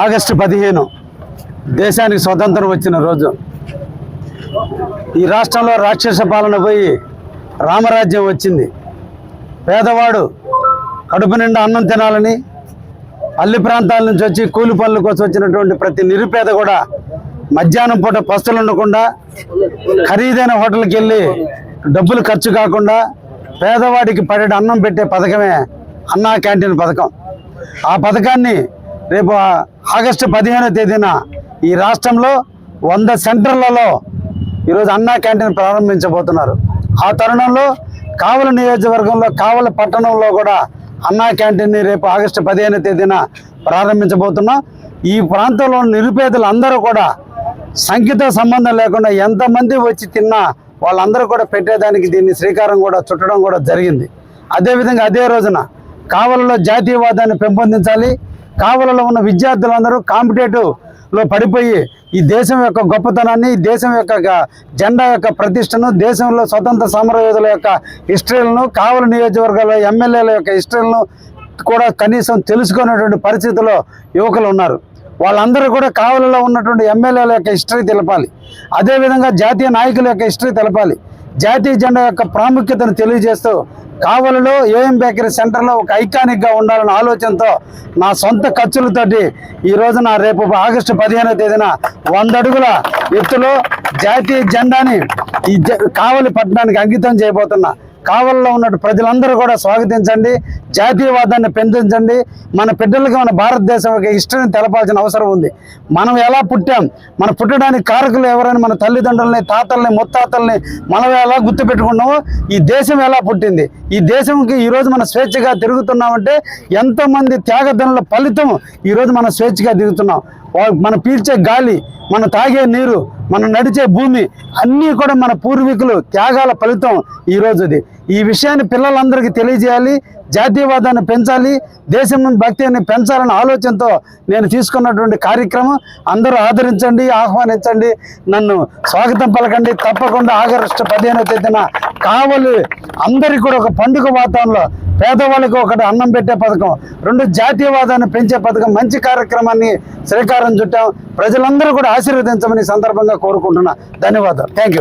August 15 దేశానికి స్వతంత్రం వచ్చిన రోజు. ఈ రాష్ట్రంలో రాక్షస పాలన పోయి రామరాజ్యం వచ్చింది. పేదవాడు కడుపు నిండా అన్నం తినాలని అల్లి ప్రాంతాల నుంచి వచ్చి కూలి పనుల కోసం వచ్చినటువంటి ప్రతి నిరుపేద కూడా మధ్యాహ్నం పూట పస్తులు ఉండకుండా ఖరీదైన హోటల్కి వెళ్ళి డబ్బులు ఖర్చు కాకుండా పేదవాడికి పడేటి అన్నం పెట్టే పథకమే అన్నా క్యాంటీన్ పథకం. ఆ పథకాన్ని రేపు ఆగస్టు 15వ తేదీన ఈ రాష్ట్రంలో 100 సెంటర్లలో ఈరోజు అన్నా క్యాంటీన్ ప్రారంభించబోతున్నారు. ఆ తరుణంలో కావలి నియోజకవర్గంలో కావలి పట్టణంలో కూడా అన్నా క్యాంటీన్ని రేపు ఆగస్టు 15వ తేదీన ప్రారంభించబోతున్నాం. ఈ ప్రాంతంలో నిరుపేదలు అందరూ కూడా సంఖ్యతో సంబంధం లేకుండా ఎంతమంది వచ్చి తిన్నా వాళ్ళందరూ కూడా పెట్టేదానికి దీన్ని శ్రీకారం కూడా చుట్టడం కూడా జరిగింది. అదేవిధంగా అదే రోజున కావలిలో జాతీయవాదాన్ని పెంపొందించాలి. కావలిలో ఉన్న విద్యార్థులందరూ కాంపిటేటివ్లో పడిపోయి ఈ దేశం యొక్క గొప్పతనాన్ని, ఈ దేశం యొక్క జెండా యొక్క ప్రతిష్టను, దేశంలో స్వతంత్ర సమరయోధుల యొక్క హిస్టరీలను, కావలి నియోజకవర్గాల ఎమ్మెల్యేల యొక్క హిస్టరీలను కూడా కనీసం తెలుసుకునేటువంటి పరిస్థితిలో యువకులు ఉన్నారు. వాళ్ళందరూ కూడా కావలిలో ఉన్నటువంటి ఎమ్మెల్యేల యొక్క హిస్టరీ తెలపాలి. అదేవిధంగా జాతీయ నాయకుల యొక్క హిస్టరీ తెలపాలి. జాతీయ జెండా యొక్క ప్రాముఖ్యతను తెలియజేస్తూ కావలిలో ఏఎం బేకరీ సెంటర్లో ఒక ఐకానిక్గా ఉండాలన్న ఆలోచనతో నా సొంత ఖర్చులతోటి ఈ రోజున రేపు ఆగస్టు 15వ తేదీన 100 అడుగుల ఎత్తులో జాతీయ జెండాని ఈ కావలి పట్టణానికి అంకితం చేయబోతున్నా. కావలిలో ఉన్న ప్రజలందరూ కూడా స్వాగతించండి, జాతీయవాదాన్ని పెంచండి. మన బిడ్డలకి మన భారతదేశం యొక్క హిస్టరీని తెలపాల్సిన అవసరం ఉంది. మనం ఎలా పుట్టాం, మన పుట్టడానికి కారకులు ఎవరైనా మన తల్లిదండ్రులని, తాతల్ని, ముత్తాతల్ని మనం ఎలా గుర్తుపెట్టుకున్నామో ఈ దేశం ఎలా పుట్టింది. ఈ దేశంకి ఈరోజు మనం స్వేచ్ఛగా తిరుగుతున్నామంటే ఎంతోమంది త్యాగదనుల ఫలితం ఈరోజు మనం స్వేచ్ఛగా తిరుగుతున్నాం. మనం పీల్చే గాలి, మనం తాగే నీరు, మనం నడిచే భూమి అన్నీ కూడా మన పూర్వీకులు త్యాగాల ఫలితం ఈరోజుది. ఈ విషయాన్ని పిల్లలందరికీ తెలియజేయాలి, జాతీయవాదాన్ని పెంచాలి, దేశం భక్తిని పెంచాలనే ఆలోచనతో నేను తీసుకున్నటువంటి కార్యక్రమం. అందరూ ఆదరించండి, ఆహ్వానించండి, నన్ను స్వాగతం పలకండి. తప్పకుండా ఆగస్టు 15వ తేదీన కావలి అందరికీ కూడా ఒక పండుగ వాతావరణంలో పేదవాళ్ళకి ఒకటి అన్నం పెట్టే పథకం, 2 జాతీయవాదాన్ని పెంచే పథకం, మంచి కార్యక్రమాన్ని శ్రీకారం చుట్టాం. ప్రజలందరూ కూడా ఆశీర్వదించమని సందర్భంగా కోరుకుంటున్నా. ధన్యవాదాలు. Thank you.